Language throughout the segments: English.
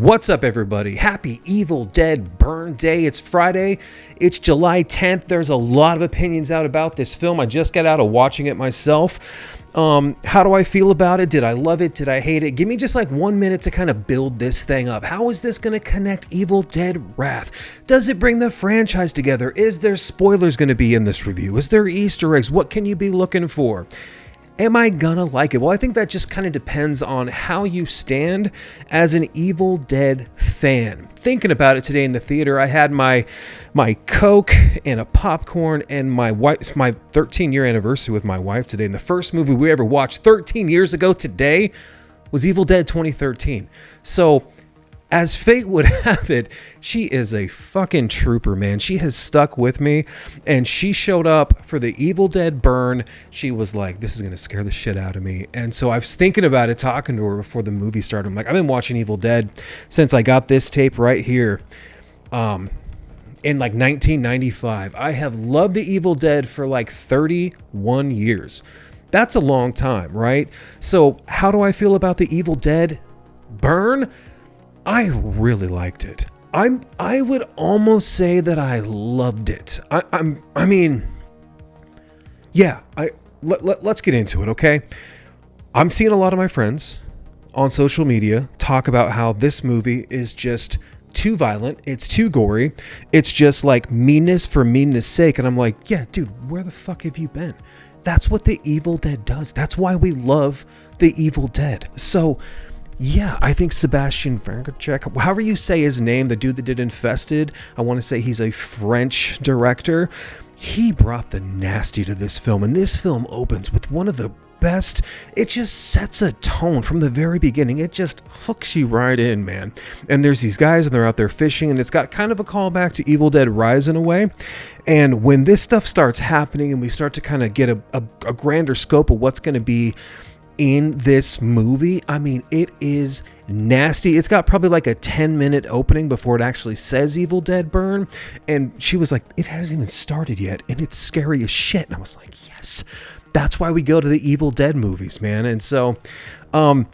What's up, everybody? Happy Evil Dead Burn Day. It's Friday. It's July 10th. There's a lot of opinions out about this film. I just got out of watching it myself. How do I feel about it? Did I love it? Did I hate it? Give me just like 1 minute to kind of build this thing up. How is this going to connect Evil Dead Wrath? Does it bring the franchise together? Is there spoilers going to be in this review? Is there Easter eggs? What can you be looking for? Am I gonna like it? Well, I think that just kind of depends on how you stand as an Evil Dead fan. Thinking about it today in the theater, I had my Coke and a popcorn and my 13-year anniversary with my wife today. And the first movie we ever watched 13 years ago today was Evil Dead 2013. So, as fate would have it, she is a fucking trooper, man. She has stuck with me, and she showed up for the Evil Dead burn. She was like, this is going to scare the shit out of me. And so I was thinking about it, talking to her before the movie started. I'm like, I've been watching Evil Dead since I got this tape right here in like 1995. I have loved the Evil Dead for like 31 years. That's a long time, right? So how do I feel about the Evil Dead burn? I really liked it. I would almost say that I loved it. Let's get into it, okay? I'm seeing a lot of my friends on social media talk about how this movie is just too violent. It's too gory. It's just like meanness for meanness sake. And I'm like, yeah, dude, where the fuck have you been? That's what the Evil Dead does. That's why we love the Evil Dead. So, yeah, I think Sebastian Vankerchek, however you say his name, the dude that did Infested, I want to say he's a French director. He brought the nasty to this film, and this film opens with one of the best. It just sets a tone from the very beginning. It just hooks you right in, man. And there's these guys, and they're out there fishing, and it's got kind of a callback to Evil Dead Rise in a way. And when this stuff starts happening, and we start to kind of get a grander scope of what's going to be in this movie, I mean, it is nasty. It's got probably like a 10-minute opening before it actually says Evil Dead Burn. And she was like, it hasn't even started yet, and it's scary as shit. And I was like, yes, that's why we go to the Evil Dead movies, man. And so, I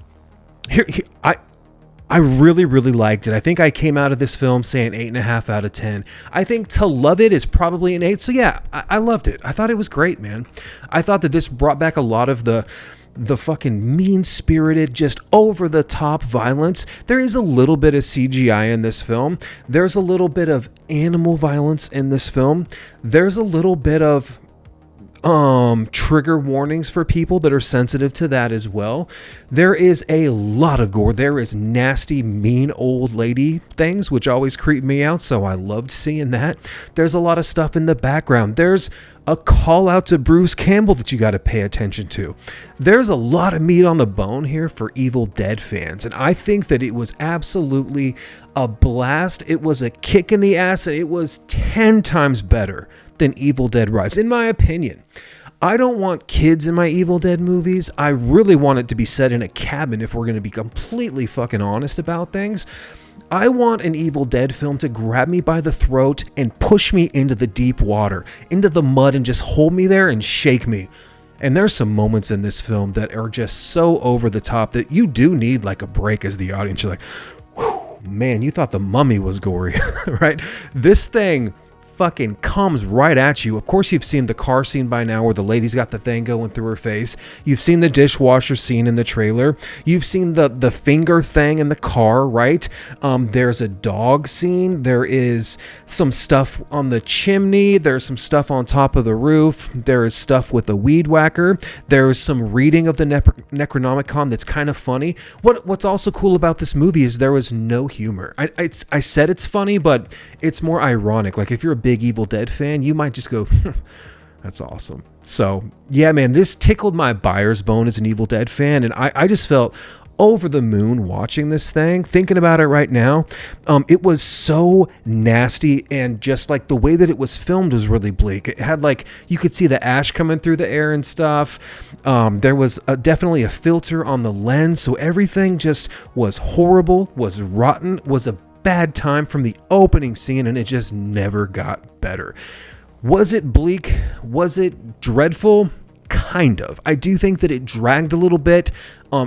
really, really liked it. I think I came out of this film saying 8.5 out of 10. I think to love it is probably an 8. So yeah, I loved it. I thought it was great, man. I thought that this brought back a lot of the fucking mean-spirited, just over-the-top violence. There is a little bit of CGI in this film. There's a little bit of animal violence in this film. There's a little bit of trigger warnings for people that are sensitive to that as well. There is a lot of gore. There is nasty, mean old lady things, which always creep me out, so I loved seeing that. There's a lot of stuff in the background. There's a call out to Bruce Campbell that you got to pay attention to. There's a lot of meat on the bone here for Evil Dead fans, and I think that it was absolutely a blast. It was a kick in the ass, and it was 10 times better than Evil Dead Rise, in my opinion. I don't want kids in my Evil Dead movies. I really want it to be set in a cabin if we're going to be completely fucking honest about things. I want an Evil Dead film to grab me by the throat and push me into the deep water, into the mud, and just hold me there and shake me. And there's some moments in this film that are just so over the top that you do need like a break as the audience. You're like, man, you thought The Mummy was gory, right? This thing fucking comes right at you. Of course, you've seen the car scene by now where the lady's got the thing going through her face. You've seen the dishwasher scene in the trailer. You've seen the finger thing in the car, right? There's a dog scene. There is some stuff on the chimney. There's some stuff on top of the roof. There is stuff with a weed whacker. There is some reading of the Necronomicon that's kind of funny. What's also cool about this movie is there was no humor. I said it's funny, but it's more ironic. Like if you're a big Evil Dead fan, you might just go, that's awesome. So yeah, man, this tickled my buyer's bone as an Evil Dead fan, and I just felt over the moon watching this thing, thinking about it right now. It was so nasty, and just like the way that it was filmed was really bleak. It had like, you could see the ash coming through the air and stuff. There was definitely a filter on the lens, so everything just was horrible, was rotten, was a bad time from the opening scene, and it just never got better. Was it bleak? Was it dreadful? kind of. I do think that it dragged a little bit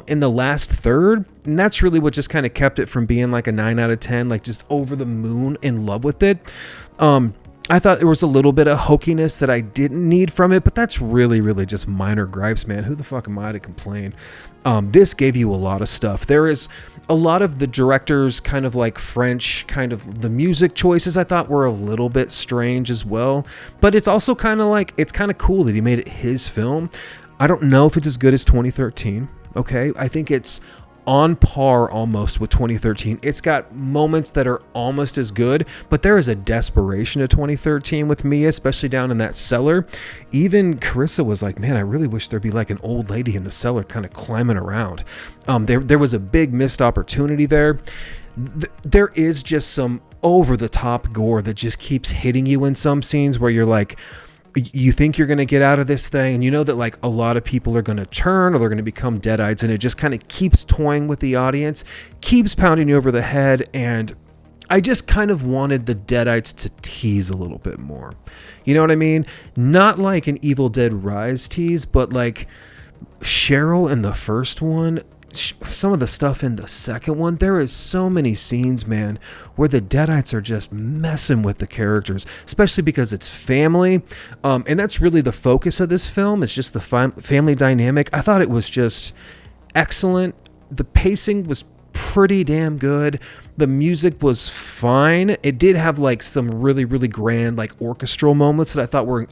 in the last third, and that's really what just kind of kept it from being like a 9 out of 10, like just over the moon in love with it. I thought there was a little bit of hokiness that I didn't need from it, but that's really just minor gripes, man. Who the fuck am I to complain? This gave you a lot of stuff. There is a lot of the director's kind of like French, kind of the music choices I thought were a little bit strange as well, but it's also kind of like, it's kind of cool that he made it his film. I don't know if it's as good as 2013. Okay. I think it's on par almost with 2013. It's got moments that are almost as good, but there is a desperation of 2013 with Mia, especially down in that cellar. Even Carissa was like, man, I really wish there'd be like an old lady in the cellar kind of climbing around. There was a big missed opportunity there. There is just some over the top gore that just keeps hitting you in some scenes where you're like, you think you're going to get out of this thing, and you know that like a lot of people are going to turn or they're going to become Deadites, and it just kind of keeps toying with the audience, keeps pounding you over the head. And I just kind of wanted the Deadites to tease a little bit more. You know what I mean? Not like an Evil Dead Rise tease, but like Cheryl in the first one, some of the stuff in the second one. There is so many scenes, man, where the Deadites are just messing with the characters, especially because it's family. And that's really the focus of this film. It's just the family dynamic. I thought it was just excellent. The pacing was pretty damn good. The music was fine. It did have like some really grand like orchestral moments that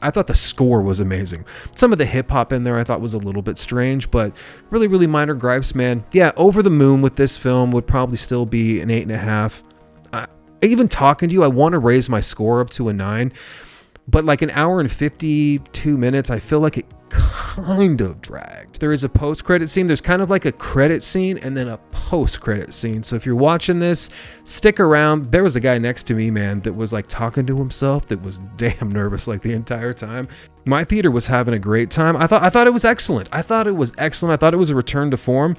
I thought the score was amazing. Some of the hip hop in there I thought was a little bit strange, but really minor gripes, man. Yeah, over the moon with this film. Would probably still be an 8.5. Even talking to you, I want to raise my score up to a 9, but like an hour and 52 minutes, I feel like it kind of dragged. There is a post-credit scene. There's kind of like a credit scene and then a post-credit scene. So if you're watching this, stick around. There was a guy next to me, man, that was like talking to himself, that was damn nervous like the entire time. My theater was having a great time. I thought it was excellent. I thought it was a return to form.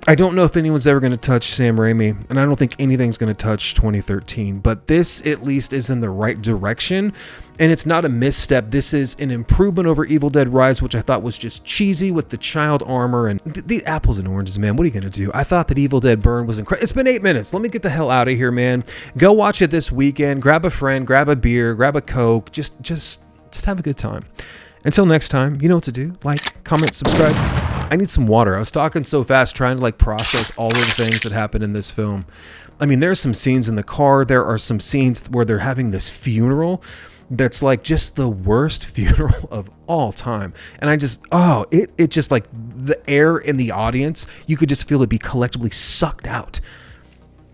I don't know if anyone's ever going to touch Sam Raimi, and I don't think anything's going to touch 2013, but this at least is in the right direction, and it's not a misstep. This is an improvement over Evil Dead Rise, which I thought was just cheesy with the child armor and the apples and oranges, man. What are you going to do? I thought that Evil Dead Burn was incredible. It's been 8 minutes. Let me get the hell out of here, man. Go watch it this weekend. Grab a friend, grab a beer, grab a Coke. Just have a good time. Until next time, you know what to do. Like, comment, subscribe. I need some water. I was talking so fast trying to like process all of the things that happened in this film. I mean, there's some scenes in the car. There are some scenes where they're having this funeral that's like just the worst funeral of all time. And I just, it just like the air in the audience, you could just feel it be collectively sucked out.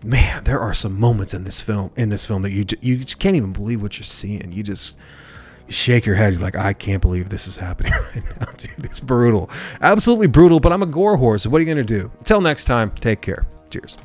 Man, there are some moments in this film that you just can't even believe what you're seeing. You shake your head. You're like, I can't believe this is happening right now, dude. It's brutal. Absolutely brutal, but I'm a gore horse. So what are you going to do? Until next time, take care. Cheers.